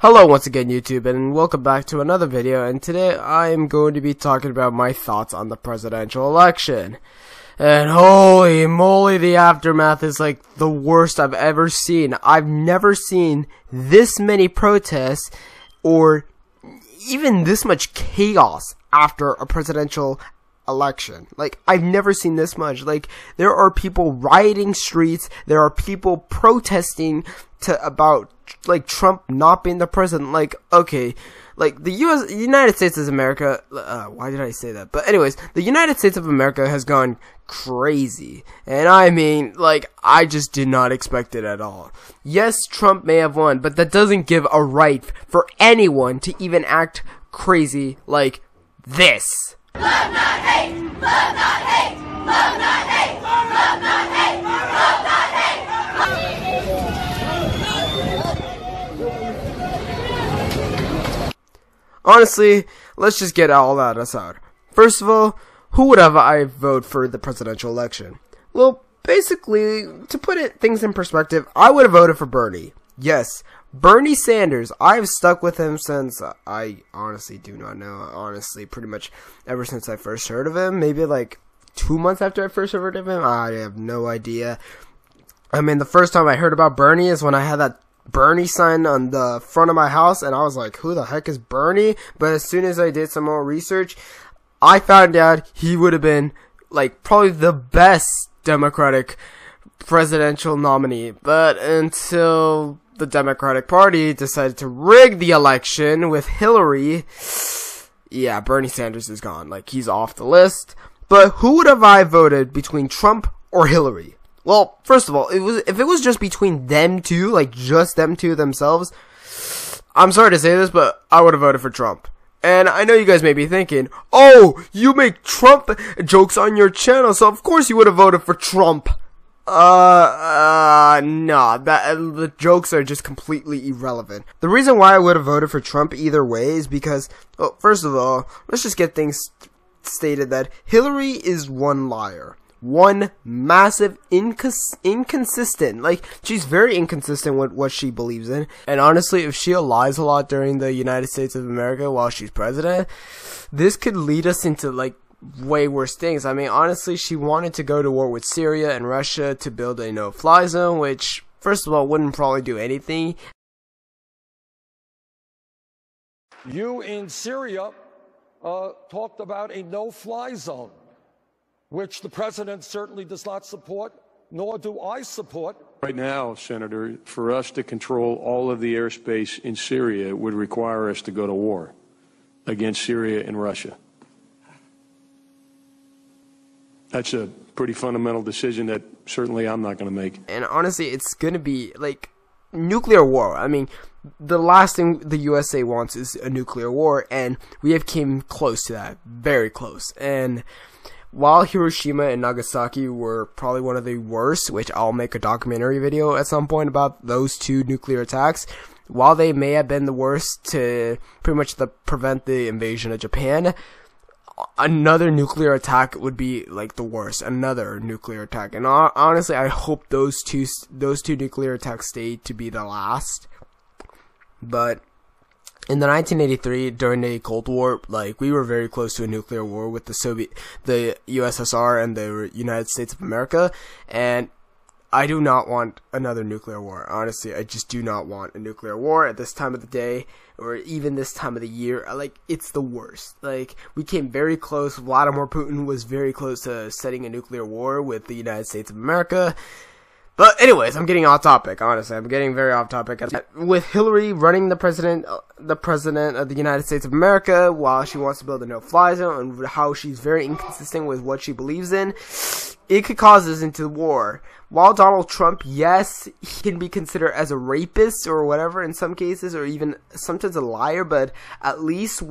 Hello once again YouTube, and welcome back to another video, and today I am going to be talking about my thoughts on the presidential election. And holy moly, the aftermath is like the worst I've ever seen. I've never seen this many protests or even this much chaos after a presidential election. Like, I've never seen this much. Like, there are people rioting streets, there are people protesting about like Trump not being the president. Like, okay, like the United States of America, why did I say that? But anyways, the United States of America has gone crazy, and I mean, like, I just did not expect it at all. Yes, Trump may have won, but that doesn't give a right for anyone to even act crazy like this. Love not hate, love not hate, love not hate, love not hate, love not hate. Honestly, let's just get all that aside. First of all, who would have I vote for the presidential election? Well, basically, to put things in perspective, I would have voted for Bernie. Yes, Bernie Sanders. I've stuck with him since, I honestly do not know. Honestly, pretty much ever since I first heard of him. Maybe like 2 months after I first heard of him. I have no idea. I mean, the first time I heard about Bernie is when I had that Bernie sign on the front of my house, and I was like, who the heck is Bernie? But as soon as I did some more research, I found out he would have been like probably the best Democratic presidential nominee. But until the Democratic Party decided to rig the election with Hillary, yeah, Bernie Sanders is gone. Like, he's off the list. But who would have I voted between Trump or Hillary? Well, first of all, if it was just between them two, like just them two themselves, I'm sorry to say this, but I would have voted for Trump. And I know you guys may be thinking, oh, you make Trump jokes on your channel, so of course you would have voted for Trump. Nah, the jokes are just completely irrelevant. The reason why I would have voted for Trump either way is because, well, first of all, let's just get things stated that Hillary is one liar. One massive inconsistent, like, she's very inconsistent with what she believes in. And honestly, if she lies a lot during the United States of America while she's president, this could lead us into, like, way worse things. I mean, honestly, she wanted to go to war with Syria and Russia to build a no-fly zone, which, first of all, wouldn't probably do anything. You in Syria talked about a no-fly zone, which the president certainly does not support, nor do I support. Right now, Senator, for us to control all of the airspace in Syria would require us to go to war against Syria and Russia. That's a pretty fundamental decision that certainly I'm not going to make. And honestly, it's going to be like nuclear war. I mean, the last thing the USA wants is a nuclear war, and we have came close to that, very close. And while Hiroshima and Nagasaki were probably one of the worst, which I'll make a documentary video at some point about those two nuclear attacks, while they may have been the worst to pretty much prevent the invasion of Japan, another nuclear attack would be like the worst. Another nuclear attack. And honestly, I hope those two nuclear attacks stay to be the last. But in the 1983, during the Cold War, like, we were very close to a nuclear war with the USSR and the United States of America, and I do not want another nuclear war. Honestly, I just do not want a nuclear war at this time of the day, or even this time of the year. Like, it's the worst. Like, we came very close. Vladimir Putin was very close to setting a nuclear war with the United States of America. But anyways, I'm getting off topic, honestly. I'm getting very off topic. With Hillary running the president of the United States of America, while she wants to build a no-fly zone, and how she's very inconsistent with what she believes in, it could cause us into war. While Donald Trump, yes, he can be considered as a rapist or whatever in some cases, or even sometimes a liar, but at least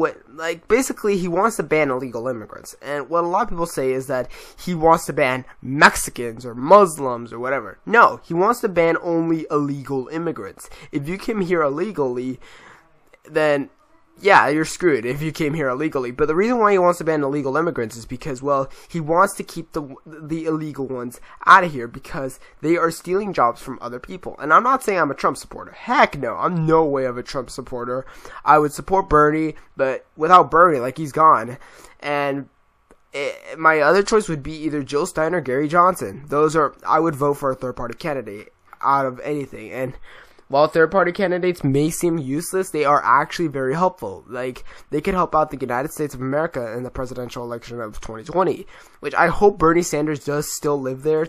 basically he wants to ban illegal immigrants. And what a lot of people say is that he wants to ban Mexicans or Muslims or whatever. No, he wants to ban only illegal immigrants. If you come here illegally, then yeah, you're screwed if you came here illegally. But the reason why he wants to ban illegal immigrants is because, well, he wants to keep the illegal ones out of here because they are stealing jobs from other people. And I'm not saying I'm a Trump supporter. Heck no, I'm no way of a Trump supporter. I would support Bernie, but without Bernie, like, he's gone. And my other choice would be either Jill Stein or Gary Johnson. I would vote for a third-party candidate out of anything. And while third-party candidates may seem useless, they are actually very helpful. Like, they could help out the United States of America in the presidential election of 2020, which I hope Bernie Sanders does still live there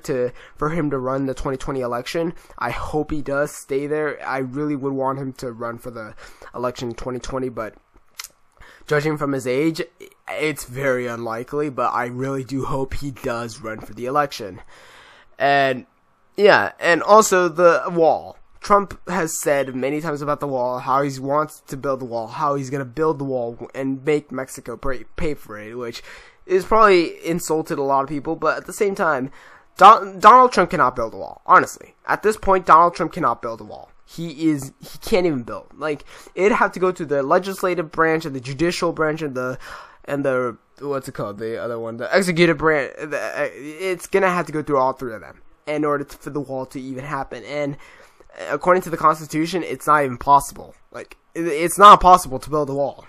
for him to run the 2020 election. I hope he does stay there. I really would want him to run for the election in 2020, but judging from his age, it's very unlikely, but I really do hope he does run for the election. And, yeah, and also the wall. Trump has said many times about the wall, how he wants to build the wall, how he's going to build the wall and make Mexico pay for it, which is probably insulted a lot of people, but at the same time, Donald Trump cannot build a wall. Honestly, at this point, Donald Trump cannot build a wall. He can't even build. Like, it'd have to go to the legislative branch and the judicial branch and the what's it called? The other one, the executive branch. It's gonna have to go through all three of them in order for the wall to even happen. And according to the Constitution, it's not even possible. Like, it's not possible to build a wall.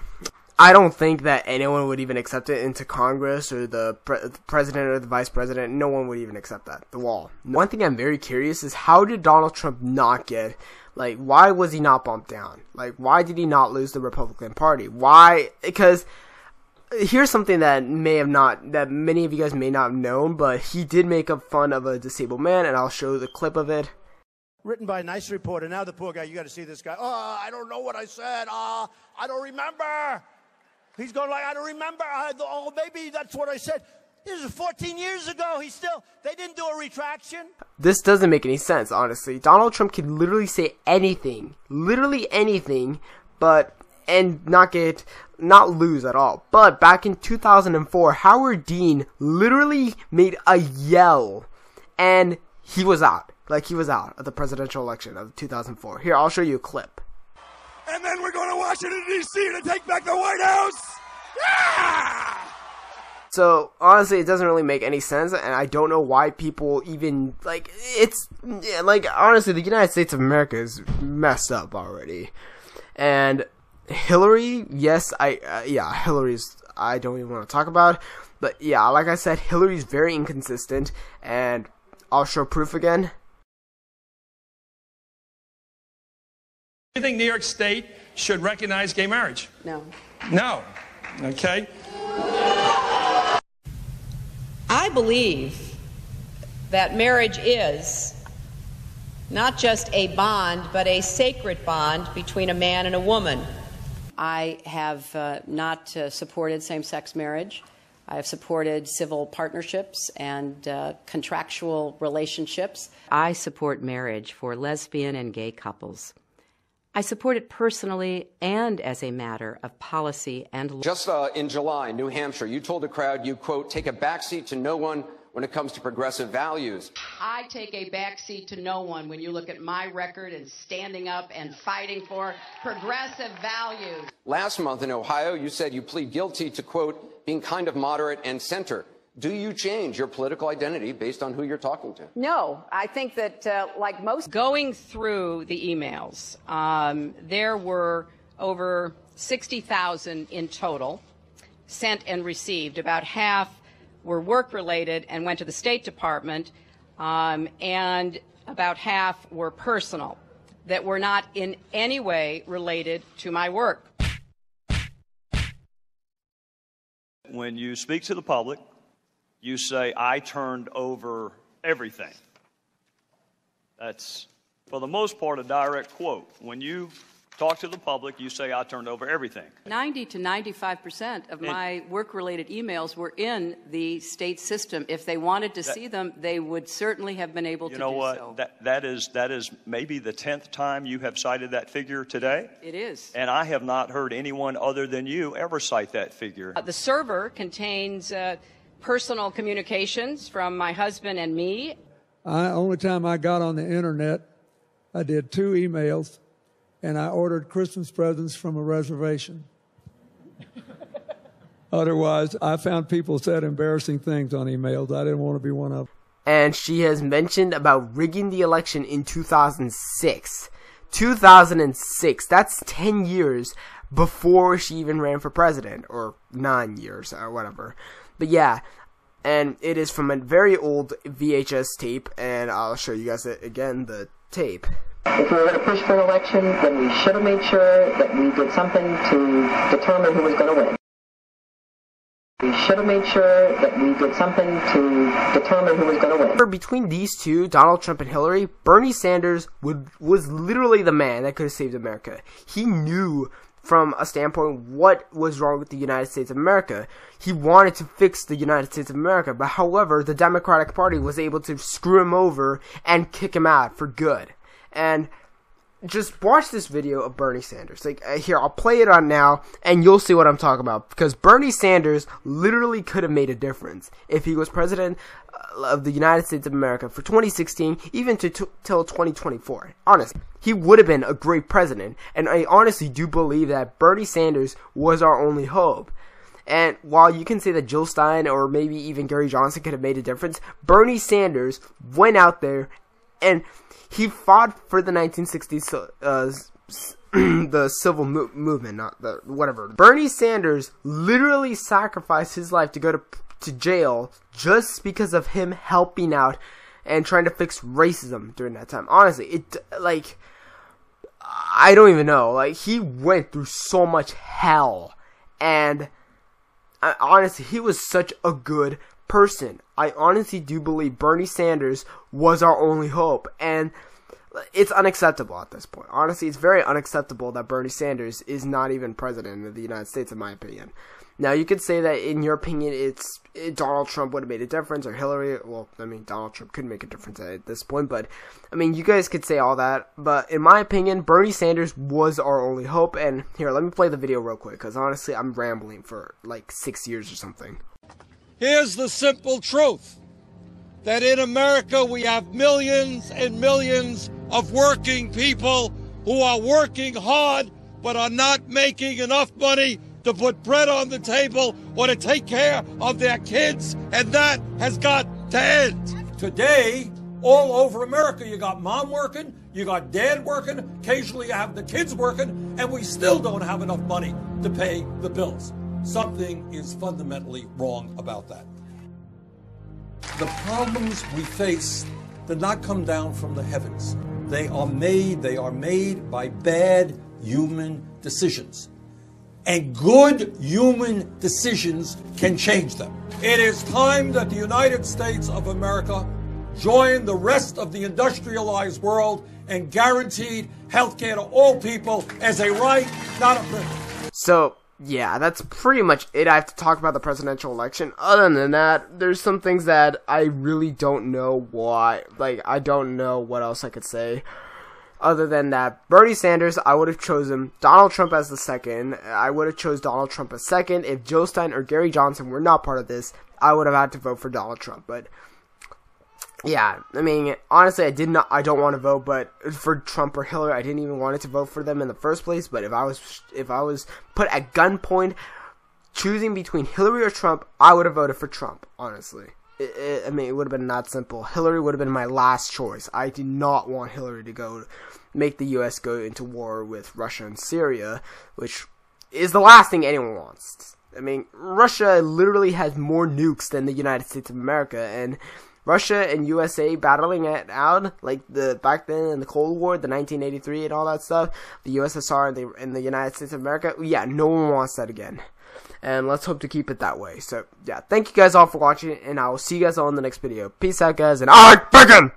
I don't think that anyone would even accept it into Congress or the president or the vice president. No one would even accept that, the wall. One thing I'm very curious is, how did Donald Trump not get, like, why was he not bumped down? Like, why did he not lose the Republican Party? Why? Because here's something that many of you guys may not have known, but he did make fun of a disabled man, and I'll show the clip of it. Written by a nice reporter. Now the poor guy, you got to see this guy. Oh, I don't know what I said. I don't remember. He's going like, I don't remember. Oh, maybe that's what I said. This is 14 years ago. They didn't do a retraction. This doesn't make any sense, honestly. Donald Trump can literally say anything, and not lose at all. But back in 2004, Howard Dean literally made a yell, and he was out. Like, he was out of the presidential election of 2004. Here, I'll show you a clip. And then we're going to Washington, D.C. to take back the White House! Yeah! So, honestly, it doesn't really make any sense, and I don't know why people even, honestly, the United States of America is messed up already. And Hillary, yes, Hillary's, I don't even want to talk about, but yeah, like I said, Hillary's very inconsistent, and I'll show proof again. Do you think New York State should recognize gay marriage? No. No. Okay. I believe that marriage is not just a bond, but a sacred bond between a man and a woman. I have not supported same-sex marriage. I have supported civil partnerships and contractual relationships. I support marriage for lesbian and gay couples. I support it personally and as a matter of policy and law. Just in July, New Hampshire, you told a crowd you, quote, take a backseat to no one when it comes to progressive values. I take a backseat to no one when you look at my record and standing up and fighting for progressive values. Last month in Ohio, you said you plead guilty to, quote, being kind of moderate and center. Do you change your political identity based on who you're talking to? No, I think that, like most... Going through the emails, there were over 60,000 in total sent and received. About half were work-related and went to the State Department, and about half were personal, that were not in any way related to my work. When you speak to the public, you say, I turned over everything. That's, for the most part, a direct quote. When you talk to the public, you say, I turned over everything. 90 to 95% of my work-related emails were in the state system. If they wanted to see them, they would certainly have been able to do so. You know what? That is maybe the 10th time you have cited that figure today. It is. And I have not heard anyone other than you ever cite that figure. The server contains personal communications from my husband and me. Only time I got on the internet, I did 2 emails, and I ordered Christmas presents from a reservation. Otherwise, I found people said embarrassing things on emails. I didn't want to be one of them. And she has mentioned about rigging the election in 2006. 2006. That's 10 years before she even ran for president. Or 9 years, or whatever. But yeah. And it is from a very old VHS tape. And I'll show you guys again, the tape. If we were going to push for an election, then we should have made sure that we did something to determine who was going to win. We should have made sure that we did something to determine who was going to win. Between these two, Donald Trump and Hillary, Bernie Sanders was literally the man that could have saved America. He knew from a standpoint what was wrong with the United States of America. He wanted to fix the United States of America, but however, the Democratic Party was able to screw him over and kick him out for good. And just watch this video of Bernie Sanders. Like, here, I'll play it on now, and you'll see what I'm talking about. Because Bernie Sanders literally could have made a difference if he was president of the United States of America for 2016, even till 2024. Honestly, he would have been a great president. And I honestly do believe that Bernie Sanders was our only hope. And while you can say that Jill Stein or maybe even Gary Johnson could have made a difference, Bernie Sanders went out there and he fought for the 1960s, the civil movement, not the whatever. Bernie Sanders literally sacrificed his life to go to jail just because of him helping out and trying to fix racism during that time. Honestly, I don't even know. Like, he went through so much hell, and honestly, he was such a good person. I honestly do believe Bernie Sanders was our only hope, and it's unacceptable at this point. Honestly, it's very unacceptable that Bernie Sanders is not even president of the United States, in my opinion. Now, you could say that, in your opinion, Donald Trump would have made a difference, or Hillary. Well, I mean, Donald Trump could make a difference at this point, but, I mean, you guys could say all that, but in my opinion, Bernie Sanders was our only hope, and here, let me play the video real quick, because honestly, I'm rambling for, like, 6 years or something. Here's the simple truth, that in America we have millions and millions of working people who are working hard but are not making enough money to put bread on the table or to take care of their kids, and that has got to end. Today, all over America, you got mom working, you got dad working, occasionally you have the kids working, and we still don't have enough money to pay the bills. Something is fundamentally wrong about that. The problems we face did not come down from the heavens. They are made by bad human decisions. And good human decisions can change them. It is time that the United States of America join the rest of the industrialized world and guaranteed health care to all people as a right, not a privilege. So, yeah, that's pretty much it. I have to talk about the presidential election. Other than that, there's some things that I really don't know why. Like, I don't know what else I could say. Other than that, Bernie Sanders, I would have chosen Donald Trump as the second. I would have chose Donald Trump as second. If Jill Stein or Gary Johnson were not part of this, I would have had to vote for Donald Trump. But yeah, I mean, honestly, I don't want to vote, but for Trump or Hillary, I didn't even want to vote for them in the first place. But if I was put at gunpoint choosing between Hillary or Trump, I would have voted for Trump. Honestly, I mean, it would have been that simple. Hillary would have been my last choice. I did not want Hillary to make the U.S. go into war with Russia and Syria, which is the last thing anyone wants. I mean, Russia literally has more nukes than the United States of America, and Russia and USA battling it out, like back then in the Cold War, the 1983 and all that stuff, the USSR and the United States of America, yeah, no one wants that again. And let's hope to keep it that way. So, yeah, thank you guys all for watching, and I will see you guys all in the next video. Peace out, guys, and I like bacon!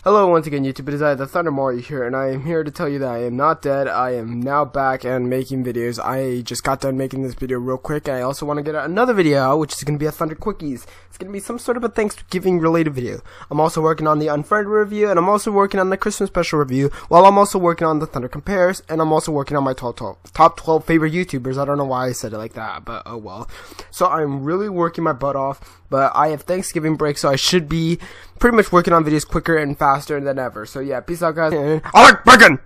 Hello once again, YouTube. It is I, the Thunder Mario here, and I am here to tell you that I am not dead. I am now back and making videos. I just got done making this video real quick, and I also want to get another video out, which is going to be a Thunder Quickies. It's going to be some sort of a Thanksgiving related video. I'm also working on the Unfriended review, and I'm also working on the Christmas special review, while I'm also working on the Thunder Compares, and I'm also working on my top 12 favorite YouTubers. I don't know why I said it like that, but oh well. So I'm really working my butt off, but I have Thanksgiving break, so I should be pretty much working on videos quicker and faster than ever. So yeah, peace out, guys, and I like bacon!